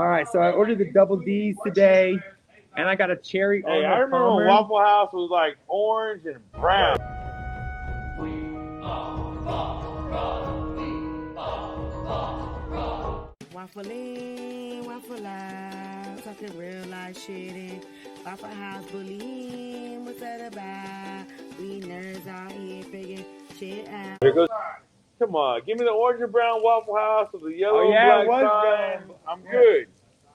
All right, so I ordered the double D's today, and I got a cherry. Hey, I remember when Waffle House was like orange and brown. WafflN, Waffle Out, talking real life shit in Waffle House bullying. What's that about? We nerds out here figuring shit out. Here goes. Come on, give me the orange and brown Waffle House with the yellow and black sign. I'm good.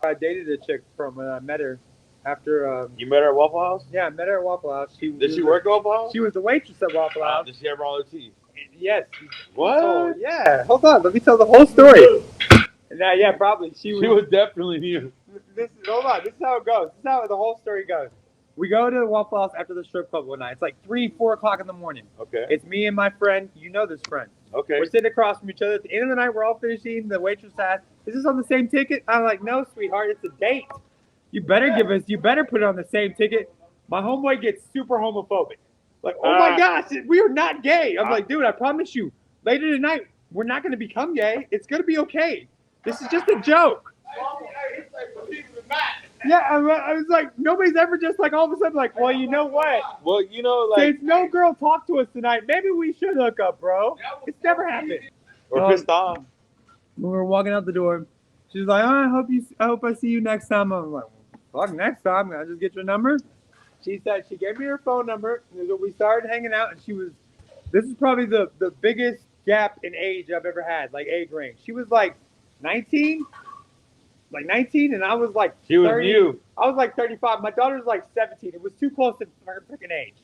I dated a chick from when I met her. After You met her at Waffle House? yeah, I met her at Waffle House. Did she work at Waffle House? She was the waitress at Waffle House. Did she have all her teeth? Yes. What? Oh, yeah. Hold on, let me tell the whole story. Yeah, probably. She was definitely you. Hold on. This is how it goes. This is how the whole story goes. We go to the Waffle House after the strip club one night. It's like 3, 4 o'clock in the morning. Okay. It's me and my friend. You know this friend. Okay. We're sitting across from each other. At the end of the night, we're all finishing. The waitress asked, "Is this on the same ticket?" I'm like, "No, sweetheart. It's a date. You better put it on the same ticket." My homeboy gets super homophobic. Like, "Oh my gosh, we are not gay." I'm like, "Dude, I promise you, later tonight, we're not going to become gay. It's going to be okay. This is just a joke." Yeah, I was like, nobody's ever just like all of a sudden like, "Well, you know what? Well, you know, like. Since no girl talked to us tonight, maybe we should hook up, bro." It's never happened. Or pissed off. When we were walking out the door, she's like, "Oh, I hope I see you next time." I'm like, "Fuck, next time? I'll just get your number." She said she gave me her phone number. We started hanging out, and this is probably the biggest gap in age I've ever had, like age range. She was like 19. Like 19, and I was like 30. She was new. I was like 35. My daughter was like 17. It was too close to her freaking age.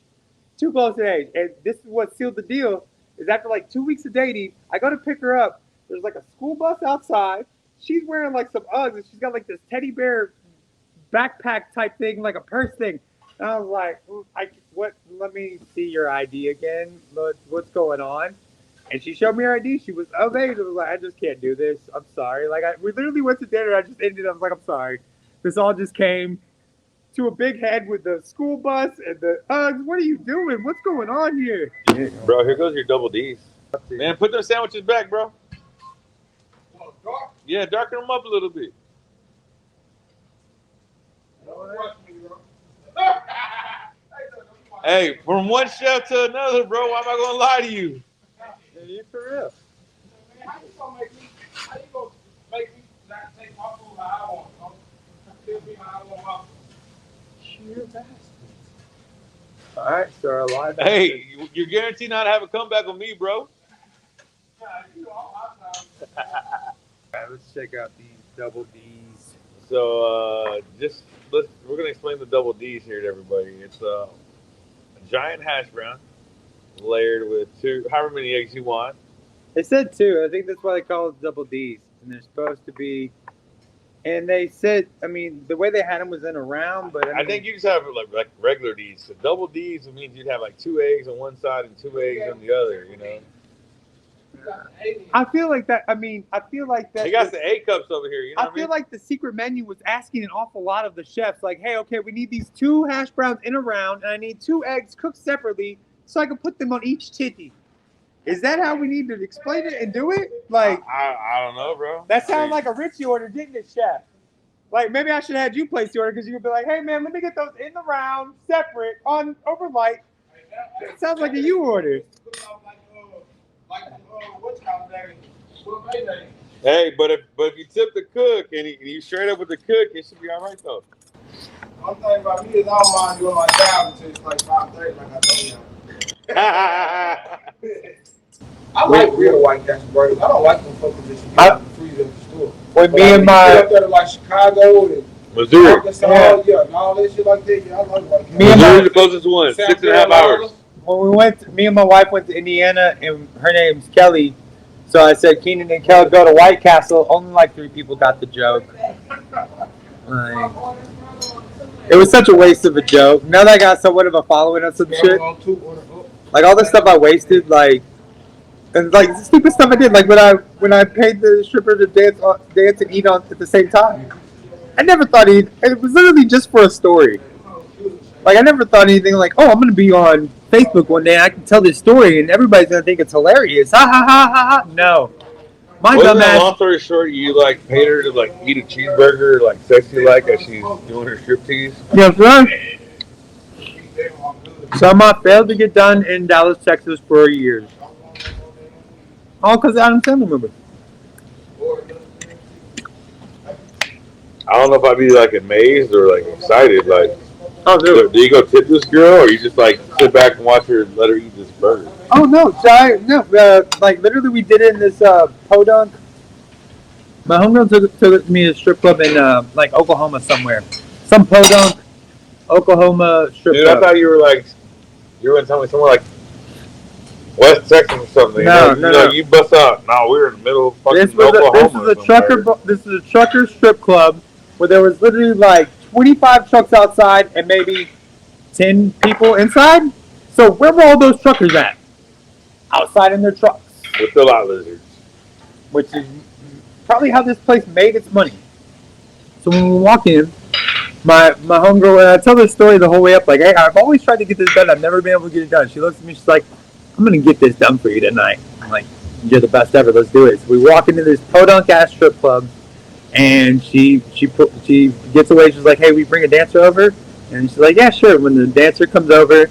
Too close to age. And this is what sealed the deal, is after like 2 weeks of dating, I go to pick her up. There's like a school bus outside. She's wearing like some Uggs, and she's got like this teddy bear backpack type thing, like a purse thing. And I was like, what? Let me see your ID again. What's going on? And she showed me her ID. She was of age. I was like, "I just can't do this. I'm sorry." Like, we literally went to dinner. I just ended. I was like, "I'm sorry. This all just came to a big head with the school bus and the Uggs. What are you doing? What's going on here?" Bro, here goes your double D's. Man, put those sandwiches back, bro. Yeah, darken them up a little bit. Hey, from one chef to another, bro. Why am I gonna lie to you? You for real? How you gonna make me not take my food how I want? Still be how I want my food. You're a bastard. All right, sir. A live. Hey, you're guaranteed not to have a comeback with me, bro. Yeah, you know, all my time. All right, let's check out these double D's. So we're gonna explain the double D's here to everybody. It's a giant hash brown layered with however many eggs you want. They said 2. I think that's why they call it double D's, and they're supposed to be. And they said, I mean, the way they had them was in a round, but I think you just have like regular D's. So double D's means you'd have like 2 eggs on one side and 2 eggs on the other. You know. I feel like that. I mean, I feel like that. They got the A cups over here. You know I feel like the secret menu was asking an awful lot of the chefs. Like, "Hey, okay, we need these 2 hash browns in a round, and I need 2 eggs cooked separately, so I can put them on each titty." Is that how we need to explain it and do it? Like, I don't know, bro. that sounds like a Richie order, didn't it, chef? Like, maybe I should have had you place the order, because you could be like, "Hey, man, let me get those in the round, separate, on overlight." It sounds like a you order. Hey, but if you tip the cook and you straight up with the cook, it should be all right though. One thing about me is I don't mind doing my job until it's like 5:30, like I told you. I like real White Castle burgers. I don't like them fucking just you get in the freezer at the store. When But me like, and you my get up there to like Chicago and Missouri. Arkansas, yeah, and all that shit like that. Yeah, I like White Castle. Me and Missouri's the closest one. 6.5 hours. when me and my wife went to Indiana, and her name's Kelly, so I said, "Keenan and Kelly go to White Castle." Only like 3 people got the joke. Like, it was such a waste of a joke. Now that I got somewhat of a following on some shit, like all the stuff I wasted, like, and like the stupid stuff I did, like when I paid the stripper to dance and eat on at the same time. I never thought it was literally just for a story. Like, I never thought anything like, "Oh, I'm going to be on Facebook one day and I can tell this story and everybody's going to think it's hilarious. Ha ha ha ha ha." No. My Wasn't that, dumbass. long story short, you like paid her to like eat a cheeseburger like sexy like as she's doing her striptease? Yes, sir. Some failed to get done in Dallas, Texas for years. All because of Adam Sandler movie. I don't know if I'd be like amazed or like excited. Like, Oh, dude. do you go tip this girl, or you just like sit back and watch her and let her eat this burger? Oh no, like literally we did it in this podunk. My homegirl took me to a strip club in like Oklahoma somewhere. Some podunk, Oklahoma strip Dude, club. I thought you were gonna tell me somewhere like West Texas or something. No. You bust out. No, we were in the middle of fucking This Oklahoma. is a trucker strip club where there was literally like 25 trucks outside and maybe 10 people inside. So where were all those truckers at? Outside in their trucks. With the lot lizards. Which is probably how this place made its money. So when we walk in, my homegirl, and I tell this story the whole way up, like, hey, I've always tried to get this done. I've never been able to get it done. She looks at me, she's like, I'm going to get this done for you tonight. I'm like, you're the best ever. Let's do it. So we walk into this podunk-ass strip club, and she gets away. She's like, hey, we bring a dancer over? And she's like, yeah, sure. When the dancer comes over,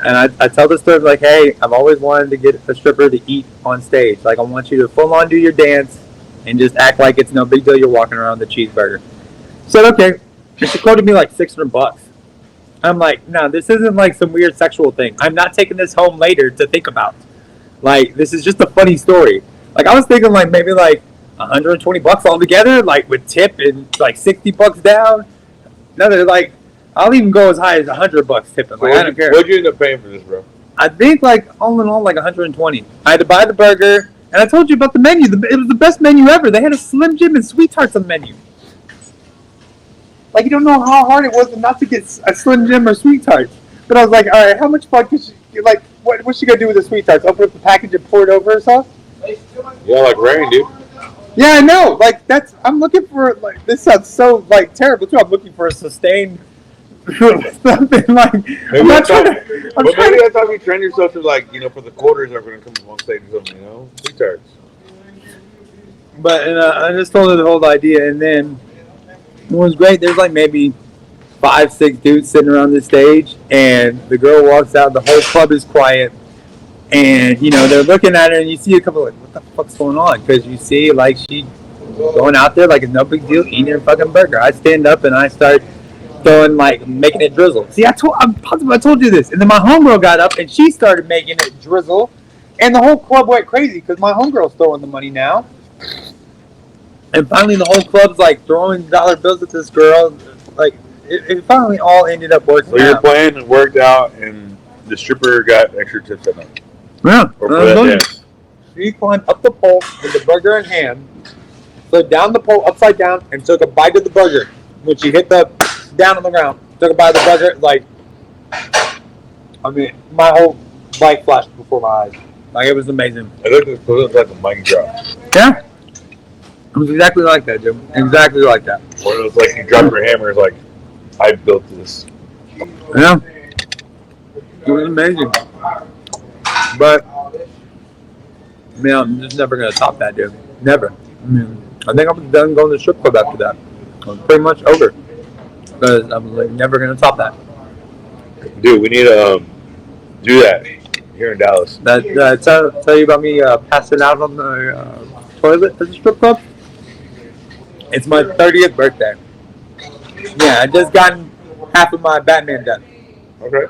I tell the story, like, hey, I've always wanted to get a stripper to eat on stage. Like, I want you to full-on do your dance and just act like it's no big deal you're walking around with a cheeseburger. So, okay. And she quoted me like $600. I'm like, no, this isn't like some weird sexual thing. I'm not taking this home later to think about. Like, this is just a funny story. Like, I was thinking like maybe like $120 altogether, like with tip and like $60 down. No, they're like, I'll even go as high as $100 tipping. Like, I don't care. What'd you end up paying for this, bro? I think like all in all like 120. I had to buy the burger, and I told you about the menu. It was the best menu ever. They had a Slim Jim and Sweet Tarts on the menu. Like, you don't know how hard it was not to get a Slim Jim or Sweet Tarts. But I was like, all right, how much fun could she, like, what's she going to do with the Sweet Tarts? Open up the package and pour it over herself? Yeah, like rain, dude. Yeah, I know. Like, I'm looking for, like, this sounds so, like, terrible, too. I'm looking for a sustained something like, Maybe that's how you train yourself to, like, for the quarters are going to come on stage or something, Sweet Tarts. But, and I just told her the whole idea, and then it was great. There's like maybe 5-6 dudes sitting around the stage, and the girl walks out. The whole club is quiet, and they're looking at her, and you see a couple like, what the fuck's going on? Because you see like she going out there like it's no big deal, eating her fucking burger. I stand up and I start throwing like making it drizzle. See, I told you this, and then my homegirl got up and she started making it drizzle, and the whole club went crazy because my homegirl's throwing the money now. And finally, the whole club's like throwing dollar bills at this girl. Like, it finally all ended up working. So your plan worked out, and the stripper got extra tips at night. Yeah. Or for that dance. She climbed up the pole with the burger in hand, slid down the pole upside down, and took a bite of the burger. When she hit down on the ground, took a bite of the burger, like, I mean, my whole life flashed before my eyes. Like, it was amazing. It looked like a mic drop. Yeah. It was exactly like that, Jim. Exactly like that. Or it was like you drop your hammer, it's like, I built this. Yeah. It was amazing. But, man, I'm just never going to top that, dude. Never. I think I'm done going to the strip club after that. I'm pretty much over. Because I'm like, never going to top that. Dude, we need to do that here in Dallas. Tell you about me passing out on the toilet at the strip club? It's my 30th birthday. Yeah, I just gotten half of my Batman done. Okay.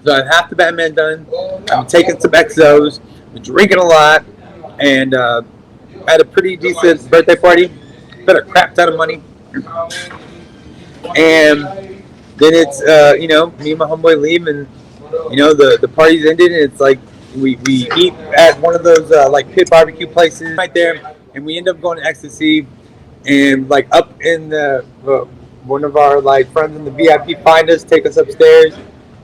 So I have half the Batman done. I'm taking some XOs. I'm drinking a lot. And I had a pretty decent birthday party. Spent a crap ton of money. And then it's, me and my homeboy leave. And, the party's ended. And it's like we eat at one of those, like, pit barbecue places right there. And we end up going to Ecstasy. And like up in the one of our like friends in the VIP find us, take us upstairs,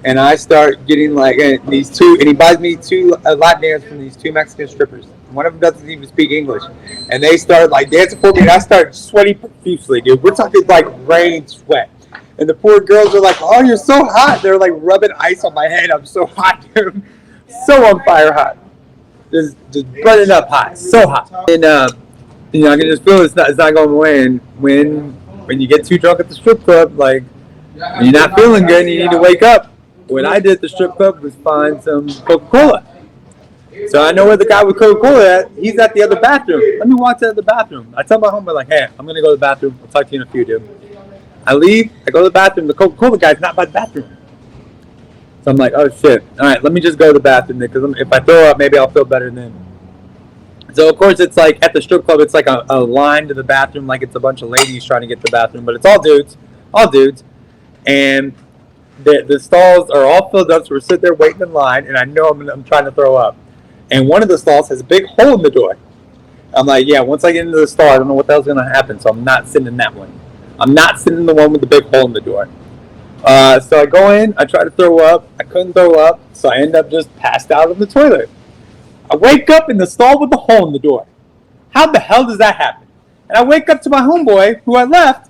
and I start getting like these two, and he buys me a lap dance from these two Mexican strippers. One of them doesn't even speak English, and they started like dancing for me, and I started sweating profusely, dude. We're talking like rain sweat, and the poor girls are like, "Oh, you're so hot!" They're like rubbing ice on my head. I'm so hot, dude. So on fire hot. just burning up hot, so hot. And you know, I can just feel it's not going away. And when you get too drunk at the strip club, like when you're not feeling good and you need to wake up. What I did at the strip club was find some Coca-Cola. So I know where the guy with Coca-Cola at. He's at the other bathroom. Let me walk to the bathroom. I tell my homeboy, like, hey, I'm going to go to the bathroom. I'll talk to you in a few, dude. I leave. I go to the bathroom. The Coca-Cola guy's not by the bathroom. So I'm like, oh, shit. All right, let me just go to the bathroom then, because if I throw up, maybe I'll feel better then. So, of course, it's like at the strip club, it's like a line to the bathroom, like it's a bunch of ladies trying to get to the bathroom. But it's all dudes. And the stalls are all filled up, so we're sitting there waiting in line, and I know I'm trying to throw up. And one of the stalls has a big hole in the door. I'm like, yeah, once I get into the stall, I don't know what the hell's going to happen, so I'm not sitting in that one. I'm not sitting in the one with the big hole in the door. So I go in, I try to throw up. I couldn't throw up, so I end up just passed out on the toilet. I wake up in the stall with the hole in the door. How the hell does that happen? And I wake up to my homeboy, who I left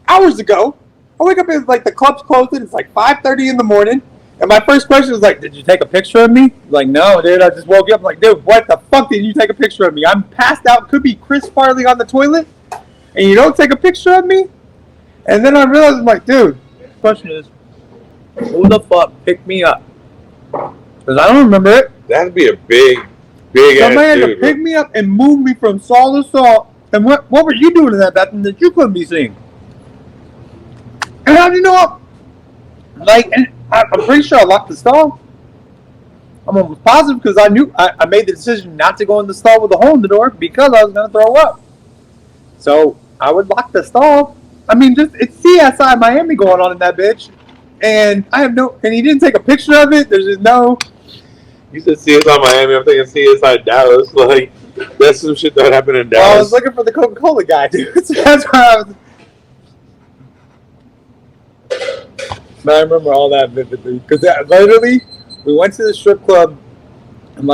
hours ago. I wake up and like the club's closing. It's like 5:30 in the morning. And my first question was like, did you take a picture of me? Like, no, dude, I just woke up. I'm like, dude, what the fuck did you take a picture of me? I'm passed out. Could be Chris Farley on the toilet. And you don't take a picture of me? And then I realized, I'm like, dude, the question is, who the fuck picked me up? Because I don't remember it. That'd be a big Somebody had to dude, pick me up and move me from stall to stall. And what were you doing in that bathroom that you couldn't be seen? And how do you know I'm pretty sure I locked the stall. I'm almost positive because I knew I made the decision not to go in the stall with a hole in the door because I was going to throw up. So I would lock the stall. I mean, it's CSI Miami going on in that bitch. And and he didn't take a picture of it. There's just no. You said CSI Miami, I'm thinking CSI Dallas. Like, that's some shit that happened in Dallas. I was looking for the Coca-Cola guy, dude. So that's why I was. But I remember all that vividly. Because literally, we went to the strip club, and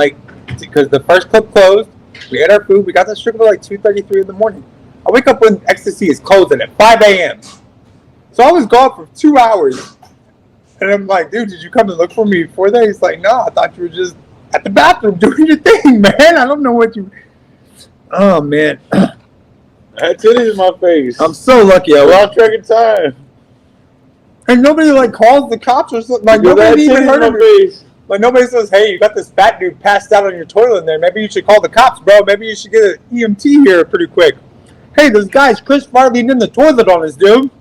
because the first club closed, we ate our food, we got to the strip club at like 2:33 in the morning. I wake up when Ecstasy is closing at 5 a.m. So I was gone for 2 hours. And I'm like, dude, did you come to look for me before that? He's like, no, I thought you were just at the bathroom doing your thing, man. I don't know what you... Oh, man. I had titties in my face. I'm so lucky. I lost track of time. And nobody calls the cops or something. Like nobody even heard of it. Like nobody says, "Hey, you got this fat dude passed out on your toilet in there. Maybe you should call the cops, bro. Maybe you should get an EMT here pretty quick." Hey, this guy's Chris Farley in the toilet on his dude.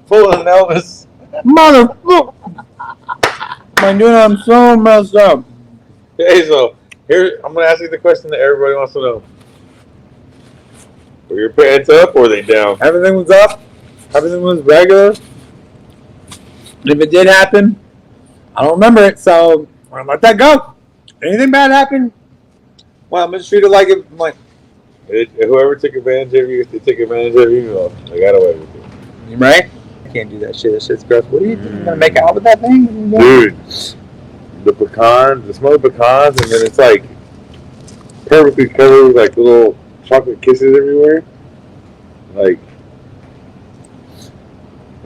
Pulling an Elvis. Motherfucker. My dude, I'm so messed up. Hey, so here I'm gonna ask you the question that everybody wants to know: were your pants up or were they down? Everything was up. Everything was regular. If it did happen, I don't remember it, so I'm gonna let that go. Anything bad happen, well, I'm gonna treat it like it. Whoever took advantage of you, if they took advantage of you, well, they got away with it. You right? I can't do that shit. That shit's gross. What are you doing? You gonna make out with that thing? Dude, the pecans, the smell of pecans, and then it's like perfectly covered with like little chocolate kisses everywhere. Like,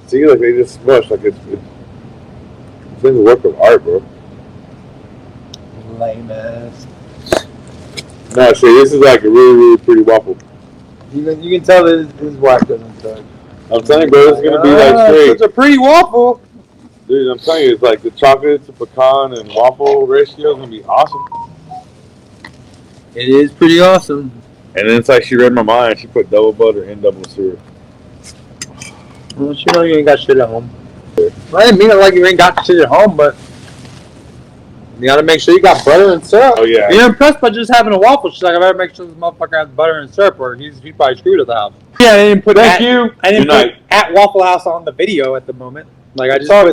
see, like they just smush. Like it's in the work of art, bro. Lame ass. No, see, this is like a really, really pretty waffle. You can tell that his wife doesn't touch. I'm telling you, bro, it's gonna be like straight. It's a pretty waffle. Dude, I'm telling you, it's like the chocolate to pecan and waffle ratio is gonna be awesome. It is pretty awesome. And then it's like she read my mind. She put double butter and double syrup. Well, she know you ain't got shit at home. Well, I didn't mean it like you ain't got shit at home, but you gotta make sure you got butter and syrup. Oh yeah. You're impressed by just having a waffle. She's like, I better make sure this motherfucker has butter and syrup, or he's probably screwed at the house. Yeah, I didn't put I didn't put at Waffle House on the video at the moment. Like I just